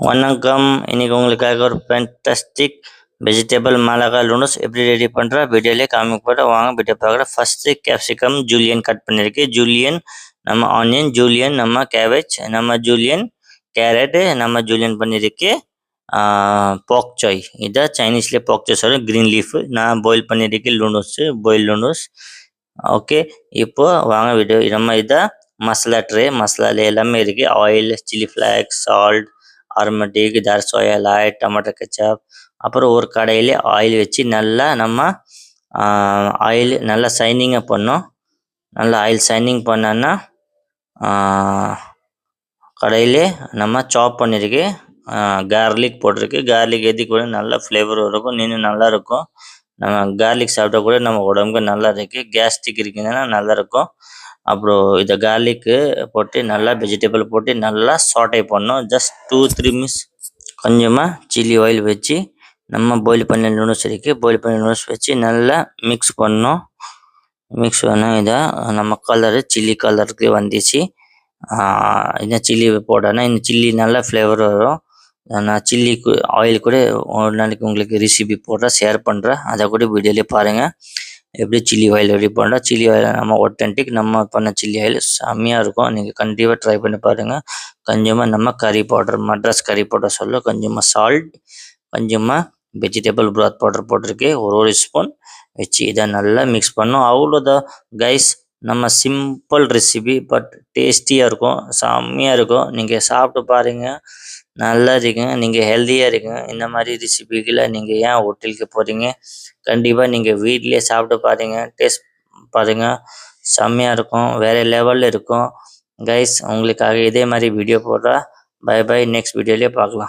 வணக்கம். இன்னைக்கு உங்களுக்காக ஒரு ஃபேன்டாஸ்டிக் வெஜிடபிள் மிளகா நூடுல்ஸ் எப்படி ரெடி பண்ணுற வீடியோலேயே காமிக்க போகிற. வாங்க வீடியோ பார்க்குற. ஃபஸ்ட்டு கேப்சிகம் ஜூலியன் கட் பண்ணியிருக்கு. ஜூலியன் நம்ம ஆனியன், ஜூலியன் நம்ம கேபேஜ், நம்ம ஜூலியன் கேரட்டு, நம்ம ஜூலியன் பண்ணியிருக்கு பாக் சாய். இதை சைனீஸ்லேயே பாக் சாய் சொல்லுவோம். க்ரீன் லீஃப் நான் பாயில் பண்ணியிருக்கு நூடுல்ஸு, பாயில் நூடுல்ஸ். ஓகே, இப்போ வாங்க வீடியோ. நம்ம இதை மசாலா ட்ரே, மசாலால எல்லாமே இருக்குது. Oil, chilli flakes, salt, aromatic, தார் சோயா லாய், டொமேட்டோ கெச்சப். அப்புறம் ஒரு கடையில் ஆயில் வச்சு நல்லா நம்ம ஆயில் நல்லா சைனிங்காக பண்ணோம். நல்லா ஆயில் சைனிங் பண்ணோன்னா கடையில் நம்ம சாப் பண்ணியிருக்கு கார்லிக் போட்டிருக்கு. கார்லிக் எது கூட நல்லா ஃப்ளேவர் இருக்கும், இன்னும் நல்லா இருக்கும். நம்ம கார்லிக் சாப்பிட்டா கூட நம்ம உடம்புக்கு நல்லா இருக்குது. கேஸ்ட்ரிக் இருக்குதுன்னா நல்லாயிருக்கும். அப்புறம் இதை கார்லிக்கு போட்டு நல்லா வெஜிடபிள் போட்டு நல்லா சாட்டை பண்ணோம். Just 2-3 minutes. கொஞ்சமாக சில்லி ஆயில் வச்சு நம்ம பாயில் பண்ண நூடுல்ஸ் இருக்குது, பாயில் பண்ண நூடுல்ஸ் வச்சு நல்லா மிக்ஸ் பண்ணோம். மிக்ஸ் பண்ணால் இதை நம்ம கலரு சில்லி கலருக்கு வந்துச்சு. இந்த சில்லி போட்டோன்னா இந்த சில்லி நல்லா ஃப்ளேவர் வரும். நான் சில்லி ஆயில் கூட ஒரு நாளைக்கு உங்களுக்கு ரெசிபி போடுறேன், ஷேர் பண்ணுறேன். அதை கூட வீடியோலேயே பாருங்கள் எப்படி சில்லி ஆயில் ரெடி பண்ணுறோம். சில்லி ஆயில் நம்ம ஒத்தென்டிக் நம்ம பண்ண சில்லி ஆயில் செம்மையாக இருக்கும். நீங்கள் கண்டிப்பாக ட்ரை பண்ணி பாருங்கள். கொஞ்சமாக நம்ம கறி பவுடர், மட்ராஸ் கறி பவுடர் சொல்ல, கொஞ்சமாக சால்ட், கொஞ்சமாக வெஜிடபிள் ப்ராத் பவுடர் போட்டிருக்கு, ஒரு ஸ்பூன் வச்சு இதை நல்லா மிக்ஸ் பண்ணோம். அவ்வளோதான் கைஸ், நம்ம சிம்பிள் ரெசிபி பட் டேஸ்டியாக இருக்கும், செம்மையாக இருக்கும். நீங்கள் சாப்பிட்டு பாருங்கள், நல்லா இருக்குங்க. நீங்கள் ஹெல்த்தியாக இருக்குங்க. இந்த மாதிரி ரெசிபிகளை நீங்கள் ஏன் ஹோட்டலுக்கு போகிறீங்க? கண்டிப்பாக நீங்கள் வீட்டிலே சாப்பிட்டு பாருங்கள், டேஸ்ட் பாருங்கள், செம்மையாக இருக்கும், வேறு லெவலில் இருக்கும். கைஸ், உங்களுக்காக இதே மாதிரி வீடியோ போடுறா. பை பை, நெக்ஸ்ட் வீடியோலேயே பார்க்கலாம்.